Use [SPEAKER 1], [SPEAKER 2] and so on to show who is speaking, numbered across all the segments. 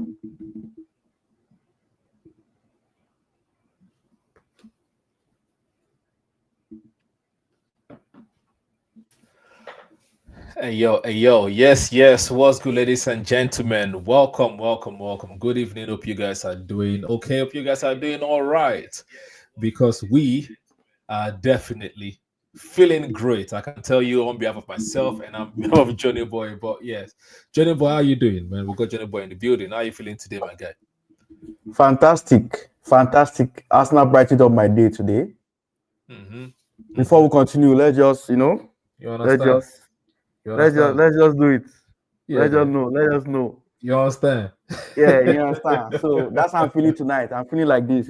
[SPEAKER 1] Hey yo, yes. What's good, ladies and gentlemen? Welcome. Good evening. Hope you guys are doing okay. Hope you guys are doing all right, because we are definitely feeling great. I can tell you on behalf of myself and on behalf of Johnny-Boy. But yes, Johnny-Boy, how you doing, man? We got Johnny-Boy in the building. How are you feeling today, my guy?
[SPEAKER 2] Fantastic. Arsenal brightened up my day today. Before we continue, let's just,
[SPEAKER 1] you understand?
[SPEAKER 2] let's just do it.
[SPEAKER 1] Yeah,
[SPEAKER 2] Let's just know.
[SPEAKER 1] You understand?
[SPEAKER 2] Yeah, you understand. So that's how I'm feeling tonight. I'm feeling like this,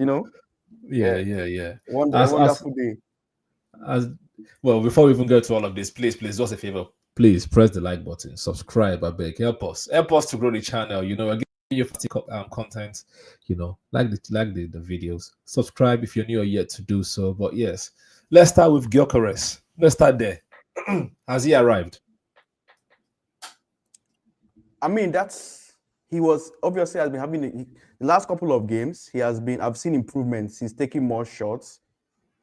[SPEAKER 1] Yeah.
[SPEAKER 2] Wonderful day.
[SPEAKER 1] As well, before we even get to all of this, please, do us a favor. Please press the like button, subscribe, I beg. Help us to grow the channel. We're giving you content. Like the videos. Subscribe if you're new or yet to do so. But yes, let's start with Gyokeres. Let's start there. Has he arrived?
[SPEAKER 2] I mean, he was obviously has been having the last couple of games. I've seen improvements. He's taking more shots.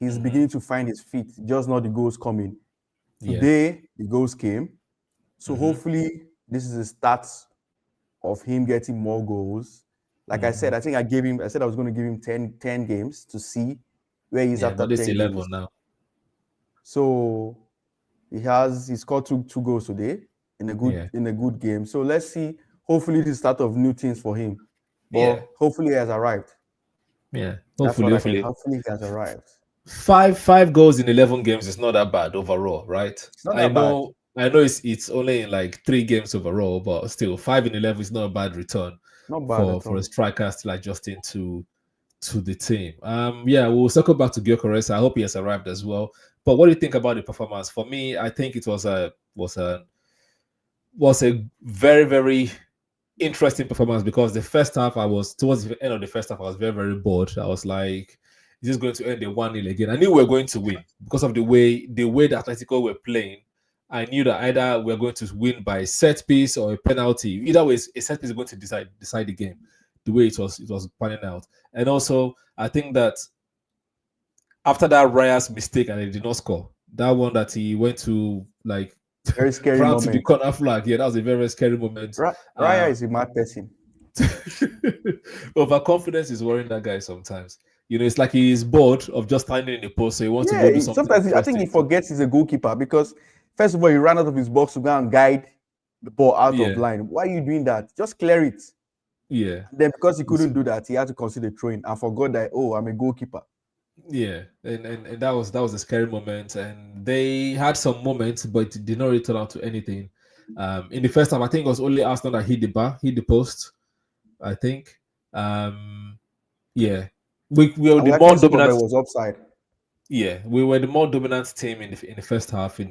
[SPEAKER 2] He's beginning to find his feet, just not the goals coming. Today, the goals came. So hopefully, this is the start of him getting more goals. Like I said, I think I said I was going to give him 10 games to see where he's after 10
[SPEAKER 1] 11
[SPEAKER 2] games.
[SPEAKER 1] now.
[SPEAKER 2] So he scored two goals today in a good game. So let's see. Hopefully, this is the start of new things for him. But hopefully, he has arrived.
[SPEAKER 1] Yeah,
[SPEAKER 2] hopefully he has arrived.
[SPEAKER 1] Five goals in 11 games is not that bad overall, right? I know it's only in like 3 games overall, but still 5 in 11 is not a bad return.
[SPEAKER 2] Not bad
[SPEAKER 1] for a striker still adjusting to the team. We'll circle back to Gyokeres. I hope he has arrived as well. But what do you think about the performance? For me, I think it was a very, very interesting performance, because the first half towards the end of the first half, I was very, very bored. I was like, is this going to end the 1-0 again? I knew we were going to win because of the way the Atletico were playing. I knew that either we're going to win by a set piece or a penalty. Either way, a set piece is going to decide the game, the way it was panning out. And also, I think that after that Raya's mistake and he did not score, that one that he went to like
[SPEAKER 2] very scary moment
[SPEAKER 1] to the corner flag. Yeah, that was a very, very scary moment.
[SPEAKER 2] Raya is a mad person.
[SPEAKER 1] Overconfidence is worrying that guy sometimes. It's like he's bored of just standing in the post, so he wants to go do something.
[SPEAKER 2] Sometimes I think he forgets he's a goalkeeper, because first of all, he ran out of his box to go and guide the ball out of line. Why are you doing that? Just clear it.
[SPEAKER 1] Yeah.
[SPEAKER 2] Then because he couldn't do that, he had to consider throwing and forgot that, I'm a goalkeeper.
[SPEAKER 1] Yeah, and that was a scary moment, and they had some moments, but it did not really turn out to anything. In the first time, I think it was only Arsenal that hit the post. I think. We were the more dominant.
[SPEAKER 2] It was offside.
[SPEAKER 1] Yeah, we were the more dominant team in the first half, I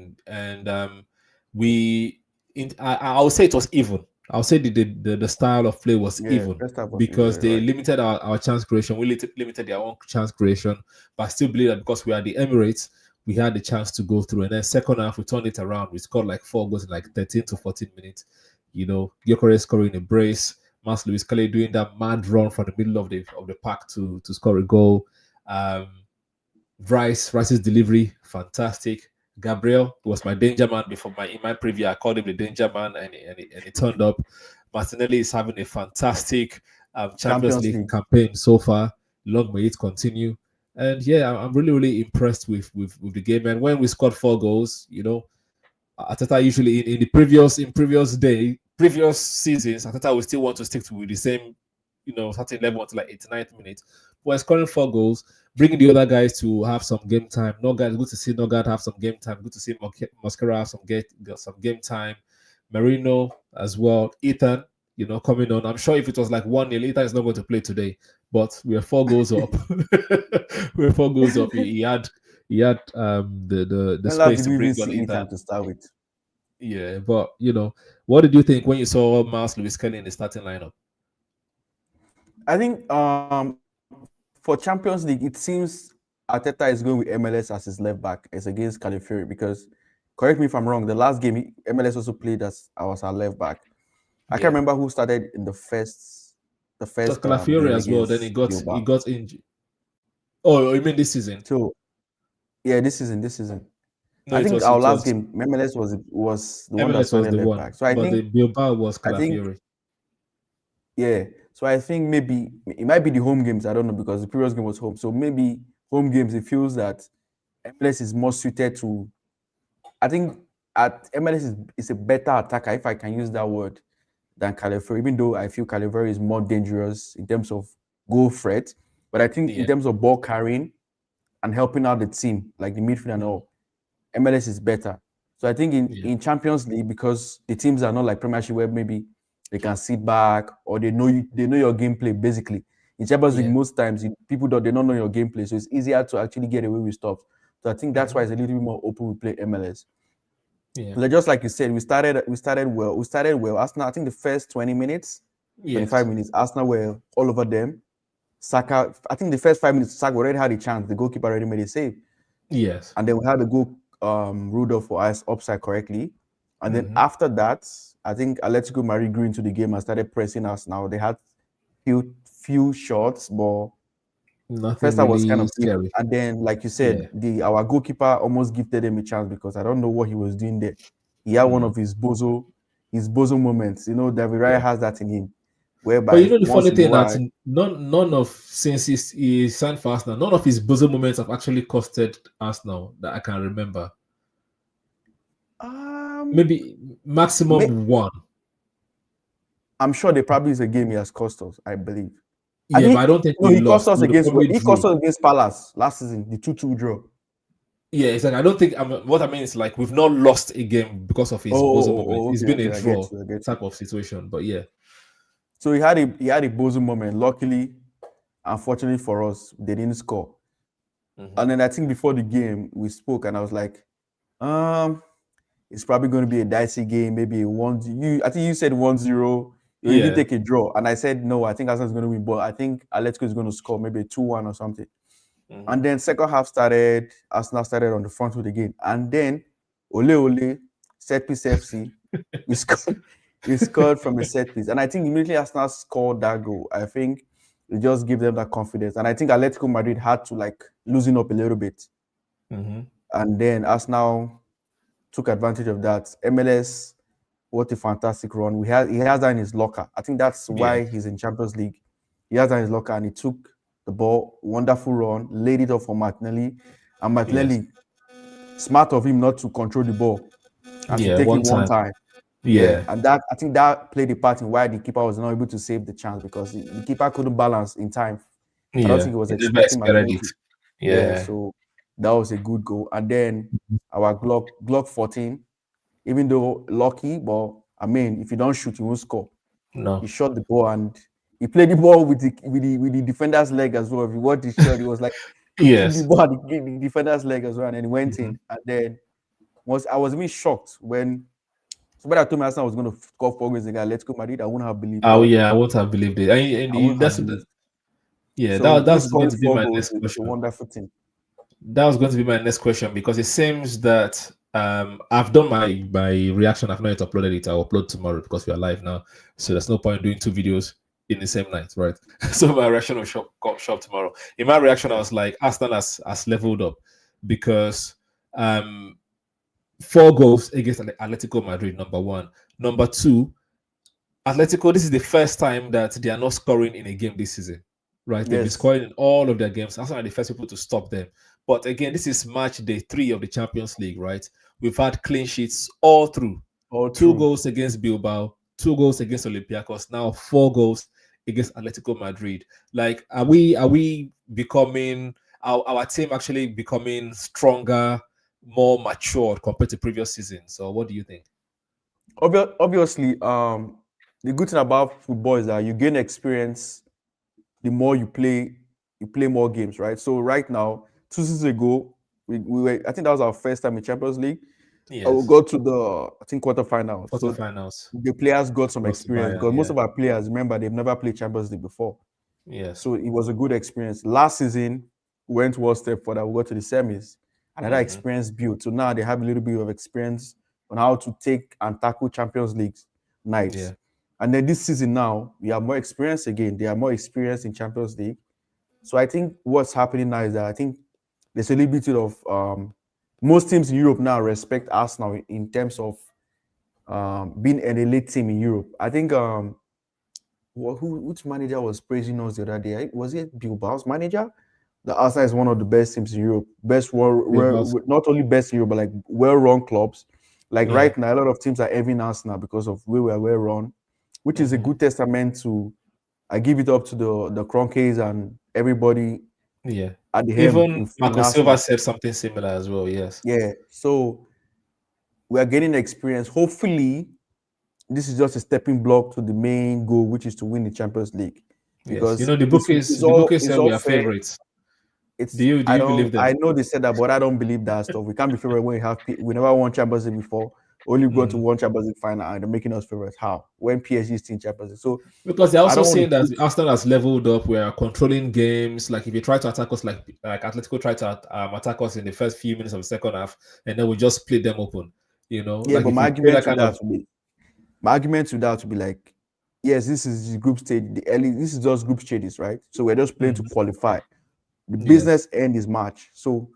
[SPEAKER 1] would say it was even. I would say the style of play was even, because they limited our chance creation. We limited their own chance creation, but I still believe that because we are the Emirates, we had the chance to go through. And then second half, we turned it around. We scored like 4 goals in like 13 to 14 minutes. Gyokeres scoring a brace. Mas Lewis Kelly doing that mad run from the middle of the park to score a goal. Rice's delivery, fantastic. Gabriel was my danger man before in my preview. I called him the danger man, and he turned up. Martinelli is having a fantastic Champions League campaign so far. Long may it continue. And I'm really, really impressed with the game. And when we scored 4 goals, Arteta usually in previous seasons, Arteta will still want to stick with the same, certain level until like 89th minute. But scoring 4 goals, bringing the other guys to have some game time. Good to see Nogard have some game time. Good to see Mosquera have some game time. Marino as well. Ethan, coming on. I'm sure if it was like 1-0, Ethan is not going to play today. But we are 4 goals up. We're 4 goals up. He had the space to bring on Ethan
[SPEAKER 2] to start with.
[SPEAKER 1] Yeah, but what did you think when you saw Mas Lewis Kelly in the starting lineup?
[SPEAKER 2] I think for Champions League, it seems Arteta is going with MLS as his left back. It's against Califury, because, correct me if I'm wrong, the last game MLS also played as our left back. I can't remember who started in the first the first
[SPEAKER 1] Calafiori
[SPEAKER 2] game
[SPEAKER 1] as well. Then
[SPEAKER 2] against
[SPEAKER 1] he
[SPEAKER 2] Bilbao.
[SPEAKER 1] got injured. Oh, you mean this season?
[SPEAKER 2] So yeah, this season.
[SPEAKER 1] No,
[SPEAKER 2] I
[SPEAKER 1] it
[SPEAKER 2] think
[SPEAKER 1] was
[SPEAKER 2] our
[SPEAKER 1] it
[SPEAKER 2] last
[SPEAKER 1] was
[SPEAKER 2] game, MLS was the one that
[SPEAKER 1] MLS was
[SPEAKER 2] started
[SPEAKER 1] the
[SPEAKER 2] left
[SPEAKER 1] one,
[SPEAKER 2] back. So
[SPEAKER 1] but the Bilbao was
[SPEAKER 2] I think
[SPEAKER 1] Calafiori.
[SPEAKER 2] yeah. So I think maybe it might be the home games. I don't know because the previous game was home. So maybe home games. It feels that MLS is more suited to. I think at MLS is a better attacker, if I can use that word, than Calafiori. Even though I feel Calafiori is more dangerous in terms of goal threat, but I think in
[SPEAKER 1] Yeah,
[SPEAKER 2] terms of ball carrying and helping out the team, like the midfield and
[SPEAKER 1] mm,
[SPEAKER 2] all, MLS is better. So I think
[SPEAKER 1] yeah,
[SPEAKER 2] in Champions League, because the teams are not like Premiership where maybe they can sit back or they know your gameplay basically. In Champions League,
[SPEAKER 1] yeah.
[SPEAKER 2] most times people they don't know your gameplay, so it's easier to actually get away with stuff. So I think that's why
[SPEAKER 1] Hmm.
[SPEAKER 2] it's a little bit more open we play MLS.
[SPEAKER 1] Yeah.
[SPEAKER 2] Like just like you said, we started well. We started well. Arsenal, I think the first 20 minutes, 25
[SPEAKER 1] Yes.
[SPEAKER 2] minutes, Arsenal were all over them. Saka, I think the first 5 minutes, Saka already had a chance. The goalkeeper already made a save.
[SPEAKER 1] Yes.
[SPEAKER 2] And then we had the goal ruled off for us offside correctly. And then
[SPEAKER 1] Hmm.
[SPEAKER 2] after that, I think Atletico Madrid grew into the game and started pressing us. Now they had few shots, but
[SPEAKER 1] Nothing
[SPEAKER 2] first half was kind
[SPEAKER 1] really
[SPEAKER 2] of easy.
[SPEAKER 1] scary.
[SPEAKER 2] And then, like you said,
[SPEAKER 1] Yeah.
[SPEAKER 2] our goalkeeper almost gifted him a chance because I don't know what he was doing there. He had one
[SPEAKER 1] Mm.
[SPEAKER 2] of his bozo moments. You know, David Raya
[SPEAKER 1] Yeah.
[SPEAKER 2] has that in him,
[SPEAKER 1] But you
[SPEAKER 2] whereby
[SPEAKER 1] know the
[SPEAKER 2] once
[SPEAKER 1] funny
[SPEAKER 2] in a
[SPEAKER 1] thing that
[SPEAKER 2] while,
[SPEAKER 1] none of since he signed for Arsenal, none of his bosom moments have actually costed Arsenal that I can remember.
[SPEAKER 2] um,
[SPEAKER 1] Maybe
[SPEAKER 2] may,
[SPEAKER 1] maximum one.
[SPEAKER 2] I'm sure there probably is a game he has cost us. I believe. And
[SPEAKER 1] Yeah, but I don't think we
[SPEAKER 2] he cost
[SPEAKER 1] lost.
[SPEAKER 2] us
[SPEAKER 1] We would
[SPEAKER 2] against
[SPEAKER 1] probably
[SPEAKER 2] he cost
[SPEAKER 1] drew.
[SPEAKER 2] us against Palace last season, the 2-2 draw.
[SPEAKER 1] Yeah, it's like I don't think what I mean is like we've not lost a game because of his bosom moment. It's
[SPEAKER 2] Okay,
[SPEAKER 1] been a
[SPEAKER 2] I get
[SPEAKER 1] draw
[SPEAKER 2] you, I get you.
[SPEAKER 1] type of situation. But yeah.
[SPEAKER 2] So he had a bozo moment. Luckily, unfortunately for us, they didn't score.
[SPEAKER 1] Hmm.
[SPEAKER 2] And then I think before the game we spoke, and I was like, um, it's probably going to be a dicey game, maybe a one. I think you said 1-0. You even
[SPEAKER 1] Yeah.
[SPEAKER 2] take a draw, and I said no. I think Arsenal is going to win, but I think Atletico is going to score maybe 2-1 or something.
[SPEAKER 1] Hmm.
[SPEAKER 2] And then second half started, Arsenal started on the front foot again. And then Ole, set piece FC, we scored, we scored from a set piece. And I think immediately Arsenal scored that goal. I think it just gave them that confidence. And I think Atletico Madrid had to like loosen up a little bit.
[SPEAKER 1] Hmm.
[SPEAKER 2] And then Arsenal took advantage of that. MLS, what a fantastic run. He has that in his locker. I think that's
[SPEAKER 1] Yeah.
[SPEAKER 2] why he's in Champions League. He has that in his locker and he took the ball, wonderful run, laid it off for Martinelli. And
[SPEAKER 1] Yes.
[SPEAKER 2] Martinelli, smart of him not to control the ball and to
[SPEAKER 1] Yeah.
[SPEAKER 2] take it
[SPEAKER 1] One
[SPEAKER 2] one
[SPEAKER 1] time.
[SPEAKER 2] time. Yeah,
[SPEAKER 1] Yeah.
[SPEAKER 2] and that I think that played a part in why the keeper was not able to save the chance because the keeper couldn't balance in time. I don't
[SPEAKER 1] Yeah.
[SPEAKER 2] think he was
[SPEAKER 1] He never
[SPEAKER 2] expecting
[SPEAKER 1] expected
[SPEAKER 2] Martinelli
[SPEAKER 1] it.
[SPEAKER 2] to. Yeah,
[SPEAKER 1] Yeah.
[SPEAKER 2] so that was a good goal. And then our Glock 14, even though lucky, but I mean, if you don't shoot, you won't score. He
[SPEAKER 1] No.
[SPEAKER 2] shot the ball and he played the ball with the defender's leg as well. If you watch the shot, it was like he kicked the
[SPEAKER 1] Yes.
[SPEAKER 2] ball at the defender's leg as well, and then he went
[SPEAKER 1] Hmm.
[SPEAKER 2] in. And then I was even shocked when somebody told me Arsenal was going to score 4 goals against Atletico Madrid. I wouldn't have believed
[SPEAKER 1] Oh
[SPEAKER 2] that.
[SPEAKER 1] yeah, I won't have believed it.
[SPEAKER 2] I wouldn't have
[SPEAKER 1] That's
[SPEAKER 2] believed.
[SPEAKER 1] yeah.
[SPEAKER 2] So we
[SPEAKER 1] That's going
[SPEAKER 2] scoring
[SPEAKER 1] to be
[SPEAKER 2] four
[SPEAKER 1] my
[SPEAKER 2] goals
[SPEAKER 1] next
[SPEAKER 2] is a
[SPEAKER 1] question.
[SPEAKER 2] wonderful thing.
[SPEAKER 1] That was going to be my next question because it seems that I've done my reaction. I've not yet uploaded it. I'll upload tomorrow because we are live now. So there's no point doing two videos in the same night, right? So my reaction will shop tomorrow. In my reaction, I was like, Arsenal has leveled up because 4 goals against Atletico Madrid, number one. Number two, Atletico, this is the first time that they are not scoring in a game this season, right? They've been
[SPEAKER 2] Yes,
[SPEAKER 1] scoring in all of their games. Arsenal are the first people to stop them. But again, this is match day 3 of the Champions League, right? We've had clean sheets all through.
[SPEAKER 2] all
[SPEAKER 1] 2 goals
[SPEAKER 2] true.
[SPEAKER 1] against Bilbao, 2 goals against Olympiacos, now 4 goals against Atletico Madrid. Like, are we becoming our team actually becoming stronger, more mature compared to previous seasons? So what do you think?
[SPEAKER 2] Obviously, the good thing about football is that you gain experience the more you play more games, right? So right now, 2 seasons ago, we were I think that was our first time in Champions League. We
[SPEAKER 1] Yes.
[SPEAKER 2] got to the I think quarterfinals. So
[SPEAKER 1] Quarterfinals.
[SPEAKER 2] the players got some
[SPEAKER 1] Lost to
[SPEAKER 2] experience
[SPEAKER 1] Bayern,
[SPEAKER 2] because most
[SPEAKER 1] yeah.
[SPEAKER 2] of our players remember they've never played Champions League before.
[SPEAKER 1] Yes.
[SPEAKER 2] So it was a good experience. Last season, we went one step further. We got to the semis. Another
[SPEAKER 1] Hmm.
[SPEAKER 2] experience built. So now they have a little bit of experience on how to take and tackle Champions League
[SPEAKER 1] Yeah.
[SPEAKER 2] nights. And then this season now, we are more experienced again. They are more experienced in Champions League. So I think what's happening now is that I think there's a little bit of most teams in Europe now respect Arsenal in terms of being an elite team in Europe. I think which manager was praising us the other day? Was it Bilbao's manager? The Arsenal is one of the best teams in Europe. Not only best in Europe, but like well-run clubs. Like right now, a lot of teams are envying Arsenal because of where we are well-run, which is a good testament to. I give it up to the Cronkies and everybody.
[SPEAKER 1] Yeah.
[SPEAKER 2] At the helm
[SPEAKER 1] Even
[SPEAKER 2] in
[SPEAKER 1] Marco Silva
[SPEAKER 2] Arsenal.
[SPEAKER 1] said something similar as well. Yes.
[SPEAKER 2] Yeah. So we are getting experience. Hopefully, this is just a stepping block to the main goal, which is to win the Champions League.
[SPEAKER 1] Yes.
[SPEAKER 2] Because
[SPEAKER 1] The bookies
[SPEAKER 2] it's
[SPEAKER 1] said we
[SPEAKER 2] all
[SPEAKER 1] are
[SPEAKER 2] fair.
[SPEAKER 1] favorites.
[SPEAKER 2] It's
[SPEAKER 1] Do you believe them?
[SPEAKER 2] I know they said that, but I don't believe that stuff. We can't be favorite when we never won Champions League before. Only going to one Champions League final and they're making us favorites. How? When PSG is in Champions League. So
[SPEAKER 1] because they're
[SPEAKER 2] I
[SPEAKER 1] also
[SPEAKER 2] don't want
[SPEAKER 1] saying
[SPEAKER 2] to
[SPEAKER 1] that Arsenal has leveled up. We are controlling games. Like if you try to attack us, like Atletico try to attack us in the first few minutes of the second half, and then we just split them open.
[SPEAKER 2] Yeah,
[SPEAKER 1] Like
[SPEAKER 2] but
[SPEAKER 1] if
[SPEAKER 2] my
[SPEAKER 1] you play
[SPEAKER 2] argument
[SPEAKER 1] that
[SPEAKER 2] to
[SPEAKER 1] kind
[SPEAKER 2] that
[SPEAKER 1] of
[SPEAKER 2] would be my argument to that would be like, yes, this is the group stage. This is just group stages, right? So we're just playing to qualify. The business end is March. So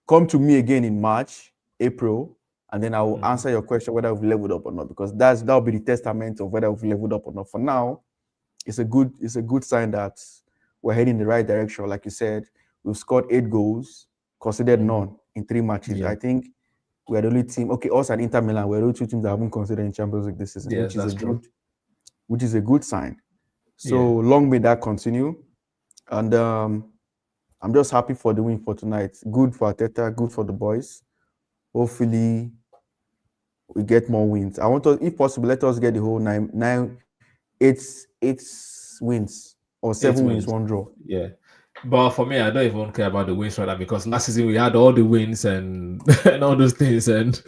[SPEAKER 2] come to me again in March, April, and then I will answer your question whether we've leveled up or not, because that'll be the testament of whether we've leveled up or not. For now, it's a good sign that we're heading in the right direction. Like you said, we've scored 8 goals, conceded none in 3 matches.
[SPEAKER 1] Yeah.
[SPEAKER 2] I think we're the only team. Okay, us and Inter Milan, we're the only 2 teams that haven't considered in Champions League this season,
[SPEAKER 1] Yes, that's true.
[SPEAKER 2] Which is a good sign. So long may that continue. And I'm just happy for the win for tonight. Good for Arteta, good for the boys. Hopefully, we get more wins. I want to, if possible, let us get the whole eight wins or 7 wins, 1 draw.
[SPEAKER 1] Yeah. But for me, I don't even care about the wins rather, because last season we had all the wins and and all those things, and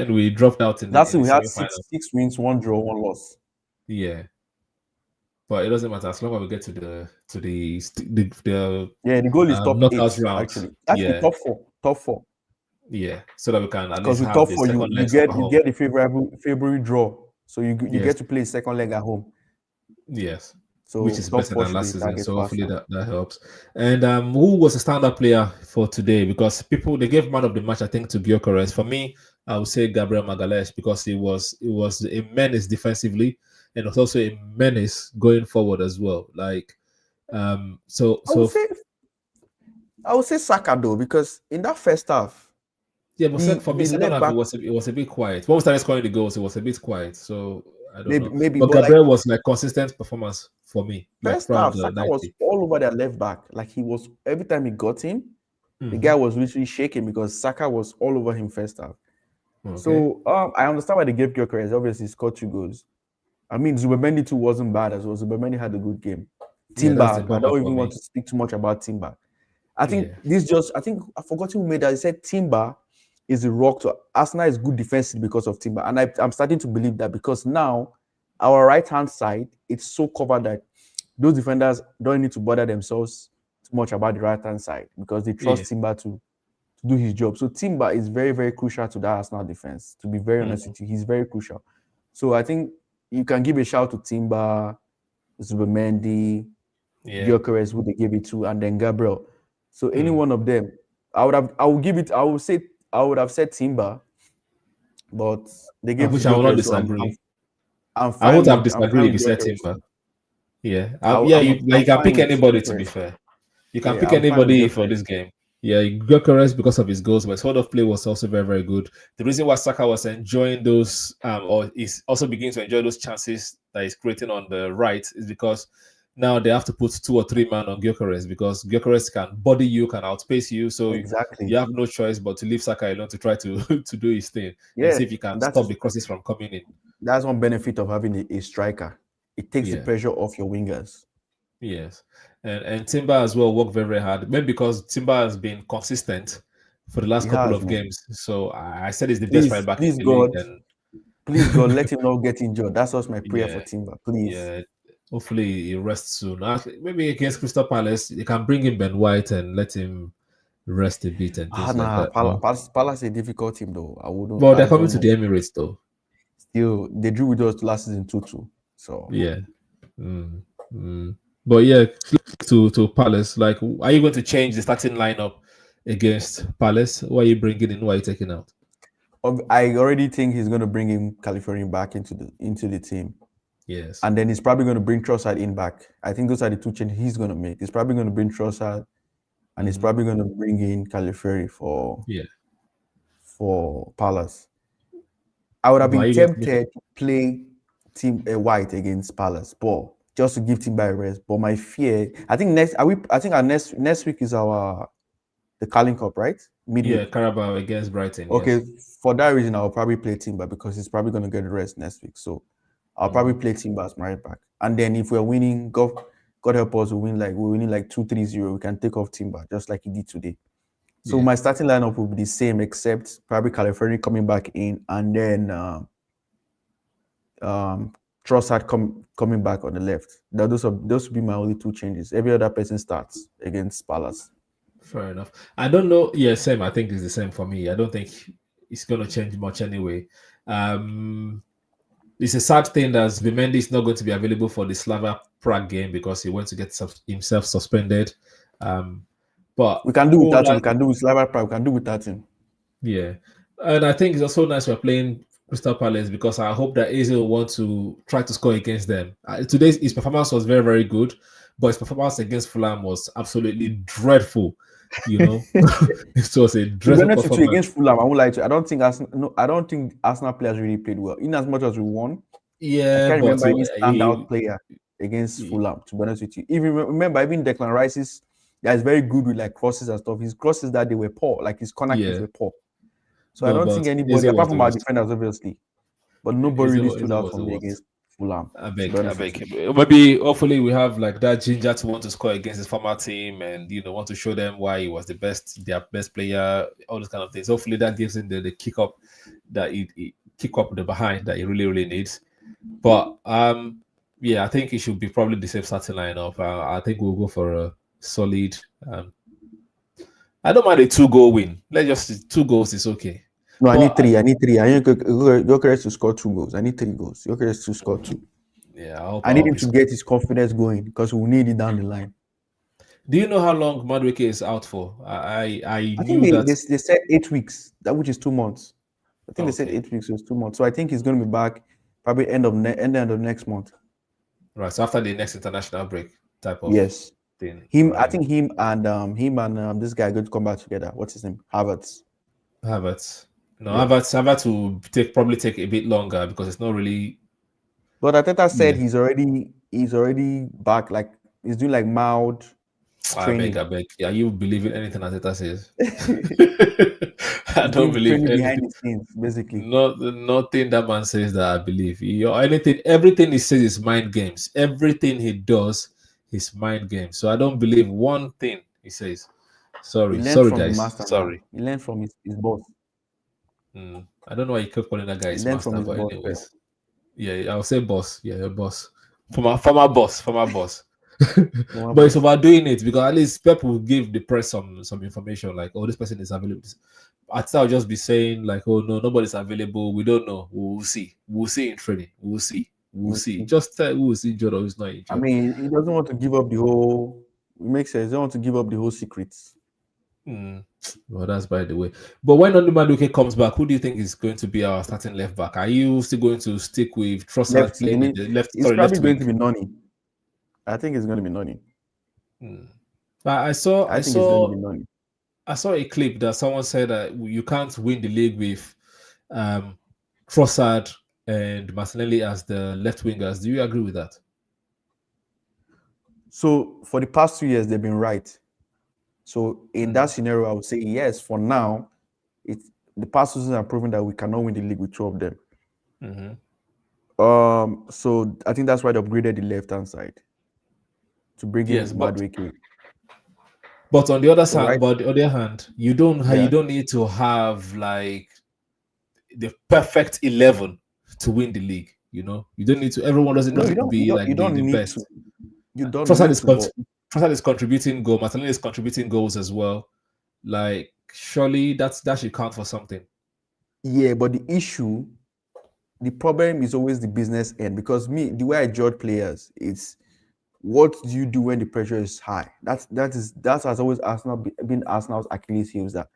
[SPEAKER 1] we dropped out in
[SPEAKER 2] Last
[SPEAKER 1] the
[SPEAKER 2] season we had
[SPEAKER 1] semi-final.
[SPEAKER 2] 6 wins, 1 draw, 1 loss.
[SPEAKER 1] Yeah. But it doesn't matter as long as we get to the
[SPEAKER 2] the goal is top 8
[SPEAKER 1] round.
[SPEAKER 2] actually.
[SPEAKER 1] Yeah.
[SPEAKER 2] Top 4.
[SPEAKER 1] Yeah, so that we can at
[SPEAKER 2] Because
[SPEAKER 1] least
[SPEAKER 2] with
[SPEAKER 1] have
[SPEAKER 2] top
[SPEAKER 1] the
[SPEAKER 2] 4
[SPEAKER 1] second
[SPEAKER 2] you
[SPEAKER 1] leg
[SPEAKER 2] get
[SPEAKER 1] at home.
[SPEAKER 2] the February draw, so you get to play second leg at home.
[SPEAKER 1] Yes.
[SPEAKER 2] So
[SPEAKER 1] which is better than last season. So hopefully that helps. And who was a standout player for today? Because they gave man of the match, I think, to Gyokeres. For me, I would say Gabriel Magalhaes, because it was a menace defensively, and it was also a menace going forward as well. Like I
[SPEAKER 2] would say Saka though, because in that first half,
[SPEAKER 1] for me, second half it was a bit quiet. When we started scoring the goals, it was a bit quiet. So I don't know.
[SPEAKER 2] Maybe,
[SPEAKER 1] but Gabriel was like consistent performance for me.
[SPEAKER 2] First half, Saka was all over their left back. Like he was, every time he got him, the guy was literally shaking because Saka was all over him first half. Okay. So I understand why they gave Gyokeres. Obviously, he scored 2 goals. I mean, Zubemendi too wasn't bad as well. Zubemendi had a good game. Timber, I don't even want to speak too much about Timber. I think I forgot who made that. He said Timber is the rock to Arsenal is good defensively because of Timber. And I'm starting to believe that, because now our right-hand side, it's so covered that those defenders don't need to bother themselves too much about the right-hand side, because they trust Timber to do his job. So Timber is very, very crucial to that Arsenal defense. To be very honest with you, he's very crucial. So I think you can give a shout to Timber, Zubemendi, Gyokeres, who they gave it to, and then Gabriel. So any one of them, I would have said Timber, but they gave it to Gyokeres.
[SPEAKER 1] I will not disagree. I would have disagreed if you said Timber. Yeah. You can pick anybody, to be fair. You can pick anybody for this game. Yeah, Gyökeres because of his goals, but his hold of play was also very, very good. The reason why Saka was enjoying those, or is also beginning to enjoy those chances that he's creating on the right, is because now they have to put 2 or 3 men on Gyökeres, because Gyökeres can body you, can outpace you, so you have no choice but to leave Saka alone to try to to do his thing and see if you can stop the crosses from coming in.
[SPEAKER 2] That's one benefit of having a striker. It takes the pressure off your wingers.
[SPEAKER 1] Yes, and Timber as well worked very, very hard. Maybe because Timber has been consistent for the last couple of games. So I said he's the best right back in the league. And
[SPEAKER 2] please God, let him not get injured. That's just my prayer for Timber. Please.
[SPEAKER 1] Yeah. Hopefully he rests soon. Maybe against Crystal Palace, you can bring in Ben White and let him rest a bit and things like that.
[SPEAKER 2] Palace is a difficult team though. I wouldn't.
[SPEAKER 1] But they're coming to the Emirates though.
[SPEAKER 2] Still, they drew with us last season 2-2. So
[SPEAKER 1] Yeah. But yeah, to Palace. Like, are you going to change the starting lineup against Palace? What are you bringing in? What are you taking out?
[SPEAKER 2] I already think he's going to bring him California back into the team,
[SPEAKER 1] Yes.
[SPEAKER 2] and then he's probably going to bring Trossard in back. I think those are the two changes he's going to make. He's probably going to bring Trossard, and he's probably going to bring in Califury
[SPEAKER 1] Yeah.
[SPEAKER 2] for Palace. I would have
[SPEAKER 1] But are
[SPEAKER 2] been
[SPEAKER 1] you going to make it?
[SPEAKER 2] tempted to play Team White against Palace, but just to give Timber a rest. But my fear, I think our next week is the Carling Cup, right?
[SPEAKER 1] Yeah,
[SPEAKER 2] Midweek.
[SPEAKER 1] Carabao against Brighton.
[SPEAKER 2] Okay,
[SPEAKER 1] Yes.
[SPEAKER 2] for that reason, I'll probably play Timber because he's probably going to get rest next week. So I'll probably play Timber as my right back. And then if we're winning, God help us, we're winning like 2-3-0. We can take off Timber just like he did today. So
[SPEAKER 1] Yeah.
[SPEAKER 2] my starting lineup will be the same, except probably California coming back in, and then Trossard coming back on the left. Those would be my only two changes. Every other person starts against Palace.
[SPEAKER 1] Fair enough. I don't know. Yeah, same. I think it's the same for me. I don't think it's going to change much anyway. It's a sad thing that Bimendi is not going to be available for the Slava Prague game because he went to get himself suspended. But
[SPEAKER 2] we can do without him. We can do with Slava Prague. We can do without him.
[SPEAKER 1] Yeah, and I think it's also nice we're playing Crystal Palace because I hope that Eze will want to try to score against them. Today's his performance was very, very good, but his performance against Fulham was absolutely dreadful. You know, it was a dreadful performance
[SPEAKER 2] against Fulham. I won't lie to you. I don't think Arsenal players really played well. In as much as we won,
[SPEAKER 1] yeah,
[SPEAKER 2] I can't
[SPEAKER 1] but
[SPEAKER 2] remember any standout player against Fulham. To be honest with you, even remember, even Declan Rice's that is very good with like crosses and stuff. His crosses that they were poor, like his corner kicks were poor. So I don't think anybody, apart from our defenders, obviously, but nobody really stood out for me against Fulham.
[SPEAKER 1] I beg. Hopefully, we have like that ginger to want to score against his former team, and want to show them why he was their best player, all those kind of things. Hopefully, that gives him the kick up that he kick up the behind that he really, really needs. But yeah, I think it should be probably the same starting lineup. I think we'll go for a solid. I don't mind a 2-goal win. Let's just 2 goals is okay.
[SPEAKER 2] No, I need 3. I need Gyokeres to score 2 goals. I need 3 goals. Gyokeres to score 2.
[SPEAKER 1] Yeah,
[SPEAKER 2] I need him to get his confidence going because we'll need it down the line.
[SPEAKER 1] Do you know how long Madueke is out for? I
[SPEAKER 2] think
[SPEAKER 1] knew that
[SPEAKER 2] they said 8 weeks, which is 2 months. I think they said 8 weeks, so it's 2 months. So I think he's going to be back probably end of next month.
[SPEAKER 1] Right. So after the next international break, type of thing.
[SPEAKER 2] I think him and this guy are going to come back together. What's his name? Havertz.
[SPEAKER 1] No, yeah. Havertz will probably take a bit longer because it's not really.
[SPEAKER 2] But Arteta said he's already back. Like he's doing like mild training.
[SPEAKER 1] I beg. Yeah, you believe in anything Arteta says? I don't believe anything
[SPEAKER 2] behind the scenes, basically.
[SPEAKER 1] Nothing that man says that I believe. Everything he says is mind games. Everything he does is mind games. So I don't believe one thing he says. Sorry, guys. Sorry.
[SPEAKER 2] He learned from his boss.
[SPEAKER 1] I don't know why you kept calling that guy his master, but anyways. Yeah, I'll say boss. Yeah, your boss. Former boss. But it's overdoing it because at least Pep will give the press some information like, oh, this person is available. I'll just be saying like, oh no, nobody's available. We don't know. We'll see. We'll see in training. We'll see. Just tell who's injured or who's not injured.
[SPEAKER 2] I mean, he doesn't want to give up the whole. It makes sense. He doesn't want to give up the whole secrets.
[SPEAKER 1] Well, that's by the way. But when Madueke comes back, who do you think is going to be our starting left back? Are you still going to stick with Trossard playing in the left?
[SPEAKER 2] It's probably going to be Noni. I think it's going to be Noni.
[SPEAKER 1] I saw a clip that someone said that you can't win the league with Trossard and Martinelli as the left wingers. Do you agree with that?
[SPEAKER 2] So for the past 2 years, they've been right. So in that scenario, I would say yes. For now, the past seasons are proving that we cannot win the league with 2 of them. So I think that's why they upgraded the left-hand side to bring in Madueke.
[SPEAKER 1] But on the other side, but on the other hand, you don't need to have like the perfect 11 to win the league. You don't need to. Everyone doesn't need to be like the best. Trossard is contributing goals. Martinelli is contributing goals as well. Like surely that should count for something.
[SPEAKER 2] Yeah, but the issue the problem is always the business end, because the way I judge players is what do you do when the pressure is high? That has always been Arsenal's Achilles heels. That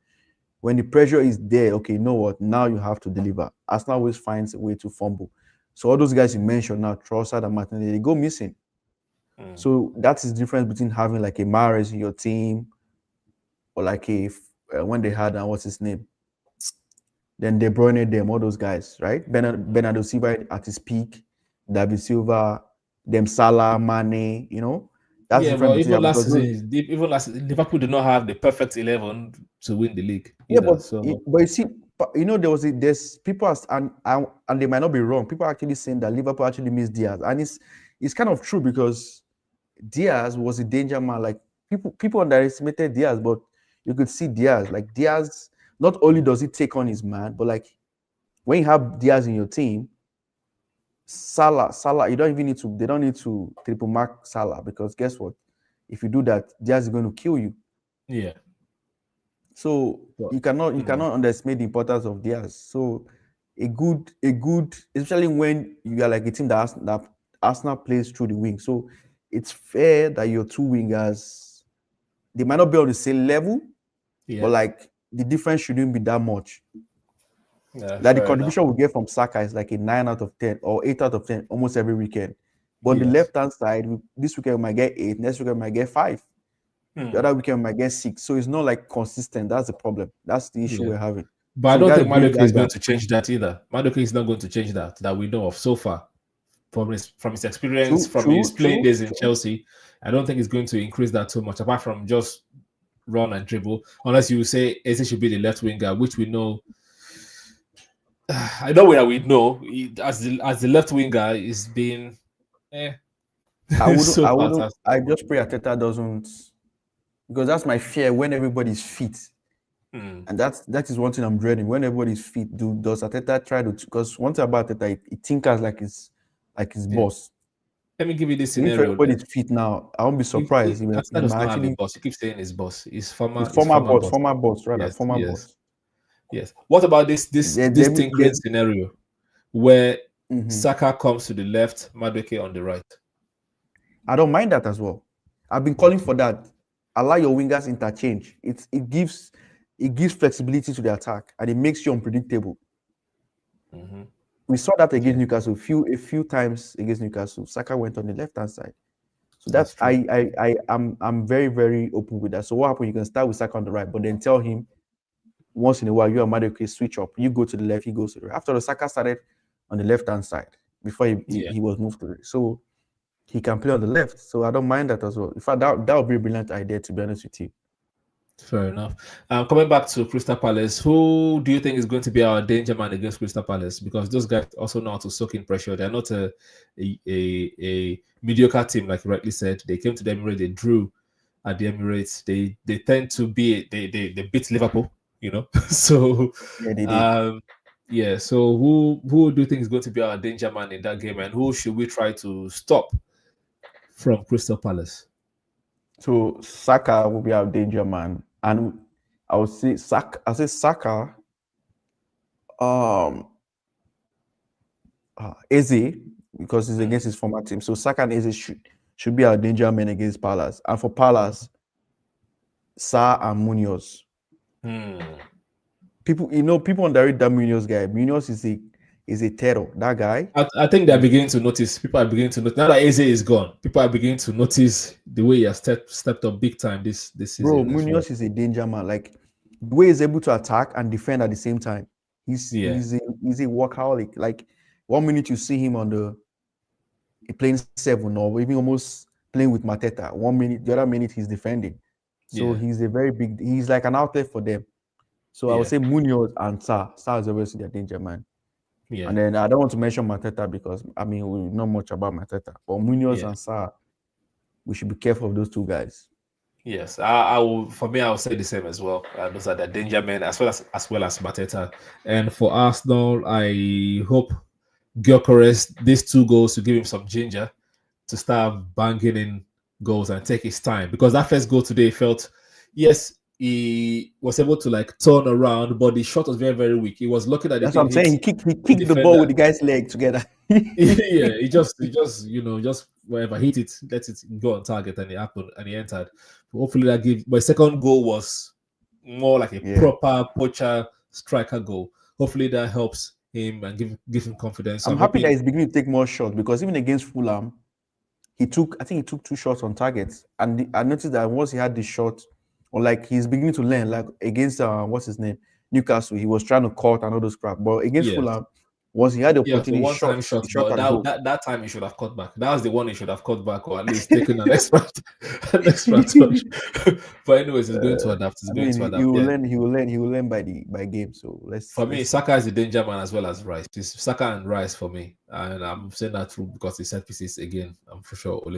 [SPEAKER 2] when the pressure is there, okay, you know what? Now you have to deliver. Arsenal always finds a way to fumble. So all those guys you mentioned now, Trossard and Martinelli, they go missing. So that is the difference between having like a Mahrez in your team, or like when they had what's his name, then De Bruyne, them, all those guys, right? Bernardo Silva at his peak, David Silva, them Salah, Mane, that's the
[SPEAKER 1] Yeah,
[SPEAKER 2] difference
[SPEAKER 1] but
[SPEAKER 2] between
[SPEAKER 1] even
[SPEAKER 2] them,
[SPEAKER 1] last
[SPEAKER 2] because those,
[SPEAKER 1] season, Liverpool did not have the perfect 11 to win the league
[SPEAKER 2] yeah,
[SPEAKER 1] either. So
[SPEAKER 2] but you see, there's people and they might not be wrong. People are actually saying that Liverpool actually missed Diaz, and it's kind of true, because Diaz was a danger man. Like people underestimated Diaz, but you could see Diaz. Like Diaz, not only does he take on his man, but like when you have Diaz in your team, Salah, you don't even need to. They don't need to triple mark Salah, because guess what? If you do that, Diaz is going to kill you.
[SPEAKER 1] yeah.
[SPEAKER 2] So you cannot underestimate the importance of Diaz. So a good, especially when you are like a team that Arsenal plays through the wing. So it's fair that your two wingers, they might not be on the same level,
[SPEAKER 1] Yeah.
[SPEAKER 2] but like the difference shouldn't be that much.
[SPEAKER 1] Yeah,
[SPEAKER 2] Like the
[SPEAKER 1] fair
[SPEAKER 2] contribution
[SPEAKER 1] enough.
[SPEAKER 2] we get from Saka is like a 9 out of 10 or 8 out of 10 almost every weekend. But on the
[SPEAKER 1] Yes.
[SPEAKER 2] left hand side, this weekend we might get 8, next weekend we might get 5. The other weekend we might get 6. So it's not like consistent. That's the problem. That's the issue
[SPEAKER 1] Yeah.
[SPEAKER 2] we're having.
[SPEAKER 1] But
[SPEAKER 2] So
[SPEAKER 1] I
[SPEAKER 2] we
[SPEAKER 1] don't
[SPEAKER 2] got to
[SPEAKER 1] think
[SPEAKER 2] bridge
[SPEAKER 1] Madueke is
[SPEAKER 2] that
[SPEAKER 1] going
[SPEAKER 2] gap.
[SPEAKER 1] to change that either. Madueke is not going to change that we know of so far. From his experience, from his playing days in Chelsea, I don't think it's going to increase that too much, apart from just run and dribble. Unless you say Eze should be the left winger, which we know. I know where we know as the left winger is being.
[SPEAKER 2] I
[SPEAKER 1] So
[SPEAKER 2] wouldn't.
[SPEAKER 1] fantastic.
[SPEAKER 2] I just pray Arteta doesn't, because that's my fear when everybody's fit, and that is one thing I'm dreading. When everybody's fit, does Arteta try to? Because one thing about Arteta, he tinkers like his
[SPEAKER 1] Yeah.
[SPEAKER 2] boss.
[SPEAKER 1] Let me give you this
[SPEAKER 2] So if
[SPEAKER 1] scenario.
[SPEAKER 2] everybody's fit now, I won't be surprised.
[SPEAKER 1] Arteta
[SPEAKER 2] He
[SPEAKER 1] does
[SPEAKER 2] might
[SPEAKER 1] not have a
[SPEAKER 2] actually,
[SPEAKER 1] boss. You keep saying his boss.
[SPEAKER 2] his
[SPEAKER 1] His former boss.
[SPEAKER 2] former boss, rather,
[SPEAKER 1] Yes,
[SPEAKER 2] former
[SPEAKER 1] yes,
[SPEAKER 2] boss.
[SPEAKER 1] yes. What about this tinkering
[SPEAKER 2] There's,
[SPEAKER 1] scenario where
[SPEAKER 2] mhm.
[SPEAKER 1] Saka comes to the left, Madueke on the right?
[SPEAKER 2] I don't mind that as well. I've been calling for that. Allow your wingers interchange. It gives flexibility to the attack, and it makes you unpredictable. We saw that against Newcastle a few times against Newcastle. Saka went on the left hand side. So
[SPEAKER 1] That's true.
[SPEAKER 2] I'm very, very open with that. So what happens? You can start with Saka on the right, but then tell him once in a while you and Madueke switch up. You go to the left, he goes to the right. After the Saka started on the left hand side before he was moved to it. So he can play on the left. So I don't mind that as well. In fact, that would be a brilliant idea, to be honest with you.
[SPEAKER 1] Fair enough. Coming back to Crystal Palace, who do you think is going to be our danger man against Crystal Palace? Because those guys also know how to soak in pressure. They're not a mediocre team, like you rightly said. They came to the Emirates, they drew at the Emirates. They tend to be they beat Liverpool, so
[SPEAKER 2] Yeah, they did.
[SPEAKER 1] yeah. So who do you think is going to be our danger man in that game, and who should we try to stop from Crystal Palace?
[SPEAKER 2] So Saka will be our danger man, and I would say Saka, Eze, because he's against his former team. So Saka and Eze should be our danger men against Palace, and for Palace, Sa and Munoz. People underrate that Munoz guy. Munoz is a terror. That guy.
[SPEAKER 1] I think they're beginning to notice. People are beginning to notice now that Eze is gone. People are beginning to notice the way he has stepped up big time this season.
[SPEAKER 2] Bro, Munoz is a danger man. Like the way he's able to attack and defend at the same time. He's a workaholic. Like 1 minute you see him playing 7 or even almost playing with Mateta. 1 minute, the other minute he's defending. So he's like an outlet for them. So I would say Munoz and Sa. Sa is obviously their danger man. Yeah. And then I don't want to mention Mateta because we know much about Mateta. But Munoz and Sa, we should be careful of those two guys.
[SPEAKER 1] Yes, I will. For me, I will say the same as well. Those are the danger men as well as Mateta. And for Arsenal, I hope Gyokeres these 2 goals to give him some ginger to start banging in goals and take his time, because that first goal today felt, yes, he was able to like turn around, but the shot was very, very weak. He was lucky that
[SPEAKER 2] That's
[SPEAKER 1] it
[SPEAKER 2] what
[SPEAKER 1] didn't
[SPEAKER 2] I'm
[SPEAKER 1] hit
[SPEAKER 2] saying. He kicked the ball
[SPEAKER 1] defender.
[SPEAKER 2] with the guy's leg together.
[SPEAKER 1] Yeah, he just just wherever hit it, let it go on target, and it happened, and he entered. Hopefully that gave. My second goal was more like a
[SPEAKER 2] Yeah.
[SPEAKER 1] proper poacher striker goal. Hopefully that helps him and give him confidence. So
[SPEAKER 2] I'm
[SPEAKER 1] I'm
[SPEAKER 2] happy that
[SPEAKER 1] hoping.
[SPEAKER 2] he's beginning to take more shots because even against Fulham, I think he took 2 shots on targets, and I noticed that once he had the shot, or like he's beginning to learn, like against what's his name, Newcastle, he was trying to cut and all those crap, but against
[SPEAKER 1] Yes.
[SPEAKER 2] Fulham, once he had the
[SPEAKER 1] Yeah, for
[SPEAKER 2] opportunity,
[SPEAKER 1] one-time shot,
[SPEAKER 2] he shot
[SPEAKER 1] but
[SPEAKER 2] and goal.
[SPEAKER 1] that time he should have cut back. That was the one he should have cut back, or at least taken an extra an extra touch. But anyways, he's going to adapt. He's
[SPEAKER 2] I
[SPEAKER 1] going
[SPEAKER 2] mean,
[SPEAKER 1] to
[SPEAKER 2] he
[SPEAKER 1] adapt.
[SPEAKER 2] will
[SPEAKER 1] Yeah.
[SPEAKER 2] learn. He will learn. He will learn by game. So
[SPEAKER 1] For
[SPEAKER 2] let's
[SPEAKER 1] me,
[SPEAKER 2] see.
[SPEAKER 1] Saka is the danger man as well as Rice. It's Saka and Rice for me, and I'm saying that through because the set pieces again. I'm for sure Ole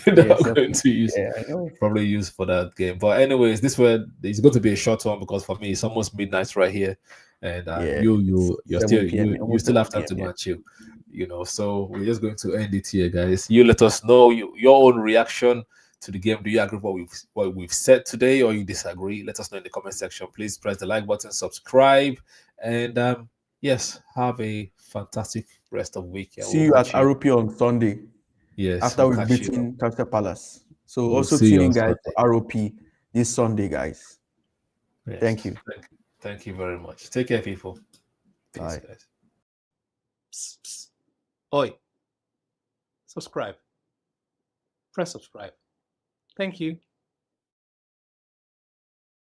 [SPEAKER 1] that
[SPEAKER 2] Yes,
[SPEAKER 1] I'm going to use
[SPEAKER 2] yeah, I know.
[SPEAKER 1] probably use for that game. But anyways, this way it's going to be a short one because for me it's almost midnight right here, and
[SPEAKER 2] Yeah,
[SPEAKER 1] you're still
[SPEAKER 2] 7 p.m.
[SPEAKER 1] you
[SPEAKER 2] Almost
[SPEAKER 1] still
[SPEAKER 2] 7
[SPEAKER 1] have time
[SPEAKER 2] p.m.
[SPEAKER 1] to go
[SPEAKER 2] Yeah.
[SPEAKER 1] and chill. So we're just going to end it here, guys. You let us know your own reaction to the game. Do you agree with what we've said today, or you disagree? Let us know in the comment section. Please press the like button, subscribe, and yes, have a fantastic rest of week. Yeah,
[SPEAKER 2] See
[SPEAKER 1] we'll
[SPEAKER 2] you at
[SPEAKER 1] catch you.
[SPEAKER 2] ROP on Sunday
[SPEAKER 1] Yes,
[SPEAKER 2] after
[SPEAKER 1] we'll
[SPEAKER 2] we've
[SPEAKER 1] catch you.
[SPEAKER 2] beaten Crystal Palace. So
[SPEAKER 1] We'll
[SPEAKER 2] also
[SPEAKER 1] see you
[SPEAKER 2] tune
[SPEAKER 1] on
[SPEAKER 2] in, guys,
[SPEAKER 1] Sunday.
[SPEAKER 2] for ROP this Sunday, guys.
[SPEAKER 1] Yes,
[SPEAKER 2] Thank you.
[SPEAKER 1] thank you very much. Take care, people. Peace,
[SPEAKER 2] Bye.
[SPEAKER 1] guys. Psst, psst. Oi, subscribe. Press subscribe. Thank you.